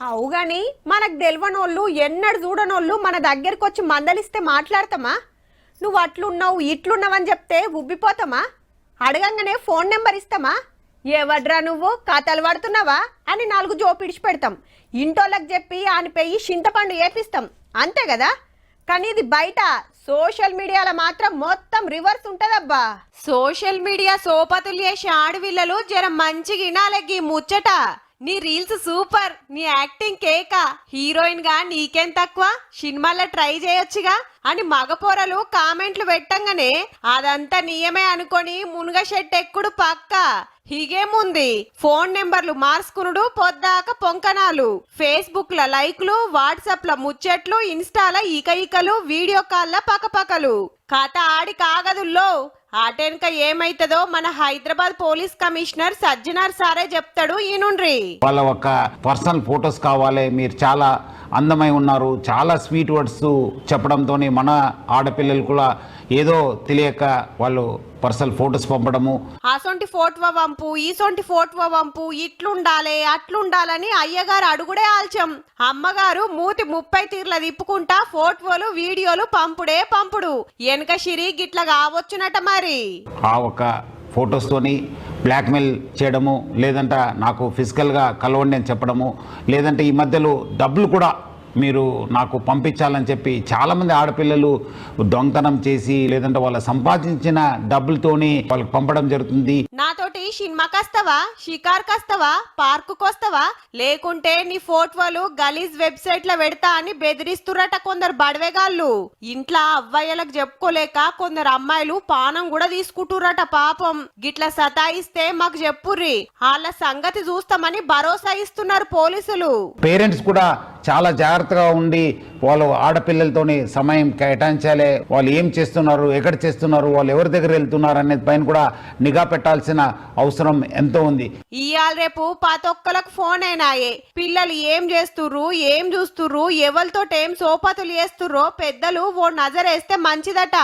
అవు గాని మనకు తెలియనోళ్ళు ఎన్నడు చూడనోళ్ళు మన దగ్గరికి వచ్చి మందలిస్తే మాట్లాడతామా? నువ్వు అట్లున్నావు ఇట్లున్నావని చెప్తే ఉబ్బిపోతామా? అడగంగానే ఫోన్ నెంబర్ ఇస్తామా? ఎవడ్రా నువ్వు కథలు పడుతున్నావా అని 4 జోపిడిచి పెడతాం. ఇంటోళ్ళకి చెప్పి ఆనిపోయి చింతపండు ఏపిస్తాం, అంతే కదా. కానీ ఇది బయట సోషల్ మీడియాలో మాత్రం మొత్తం రివర్స్ ఉంటదబ్బా. సోషల్ మీడియా సోపతులు చేసే ఆడవిల్లలు జర మంచిగా వినాలే ముచ్చట. నీ రీల్స్ సూపర్, నీ యాక్టింగ్ కేక, హీరోయిన్ గా నీకేం తక్కువ, సినిమాల్లో ట్రై చేయొచ్చుగా అని మగపోరలు కామెంట్లు పెట్టంగానే అదంతా నియమే అనుకొని మునుగ షెట్ ఎక్కుడు పక్క. హీగేముంది, ఫోన్ నెంబర్లు మార్చుకునుడు, పొద్దాక పొంకనాలు, ఫేస్బుక్ ల లైక్లు, వాట్సాప్ ల ముచ్చట్లు, ఇన్స్టాల ఈకలు, వీడియో కాల్ల పకపకలు. కథ ఆడి కాగదుల్లో. ఆటెనక ఏమైతుందో మన హైదరాబాద్ పోలీస్ కమిషనర్ సజ్జనార్ సారే చెప్తాడు. ఈనుండ్రి. వాళ్ళ ఒక పర్సనల్ ఫొటోస్ కావాలి, మీరు చాలా అందమై ఉన్నారు, చాలా స్వీట్ వర్డ్స్ చెప్పడంతో మన ఆడపిల్లలు కూడా ఏదో తెలియక వాళ్ళు పర్సనల్ ఫొటోస్ పంపడము, అసొంటి ఫోటో వంపు, ఈసొంటి ఫోటో వంపు, ఇట్లుండాలి అట్లుండాలని అయ్యగారు అడుగుడే ఆల్చం. అమ్మగారు మూతి 30 తీర్ల తిప్పుకుంటా ఫోటోలు వీడియోలు పంపుడే పంపుడు. వెనక షిరి గిట్ల కావచ్చునట మరి. ఆ ఒక ఫొటోస్ తోని బ్లాక్మెయిల్ చేయడము, లేదంటే నాకు ఫిజికల్గా కలవండి అని చెప్పడము, లేదంటే ఈ మధ్యలో డబ్బులు కూడా మీరు నాకు పంపించాలని చెప్పి చాలామంది ఆడపిల్లలు దొంగతనం చేసి లేదంటే వాళ్ళ సంపాదించిన డబ్బులతోని వాళ్ళకి పంపడం జరుగుతుంది. నాతోటి సినిమాకి వస్తావా, షికార్కి వస్తావా, పార్కుకి వస్తావా, లేకుంటే నీ ఫోటోలు గలీజ్ వెబ్సైట్ లో పెడతా అని బెదిరిస్తురట కొందరు బడవేగాళ్ళు. ఇంట్లో అవ్వయ్యలకు చెప్పుకోలేక కొందరు అమ్మాయిలు పానం కూడా తీసుకుంటురట పాపం. గిట్ల సతాయిస్తే మాకు చెప్పుర్రి, వాళ్ళ సంగతి చూస్తామని భరోసా ఇస్తున్నారు పోలీసులు. పేరెంట్స్ కూడా చాలా జాగ్రత్తగా ఉండి వాళ్ళు ఆడపిల్లలతోని సమయం కేటాయించాలి. వాళ్ళు ఏం చేస్తున్నారు, ఎక్కడ చేస్తున్నారు, వాళ్ళు ఎవరి దగ్గర వెళ్తున్నారు అనేది పైన కూడా నిఘా పెట్టాల్సిన అవసరం ఎంతో ఉంది. ఇయాల రేపు పాతొక్కలకు ఫోన్ అయినాయే. పిల్లలు ఏం చేస్తుర్రు, ఏం చూస్తుర్రు, ఎవరితో ఏం సోపతులు చేస్తుర్రో పెద్దలు ఓ నజరేస్తే మంచిదట.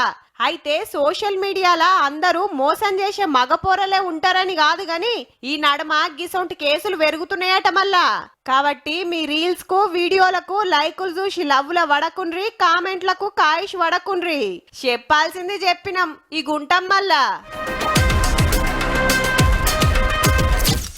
అయితే సోషల్ మీడియాలో అందరూ మోసం చేసే మగపోరలే ఉంటారని కాదు గాని ఈ నడమ గిసొంటి కేసులు పెరుగుతున్నాయట మళ్ళా. కాబట్టి మీ రీల్స్ కు వీడియోలకు లైకులు చూసి లవ్వుల వడకుండ్రి, కామెంట్లకు కాయిష్ వడకుండ్రి. చెప్పాల్సింది చెప్పినాం, ఈ గుంటం మళ్ళా.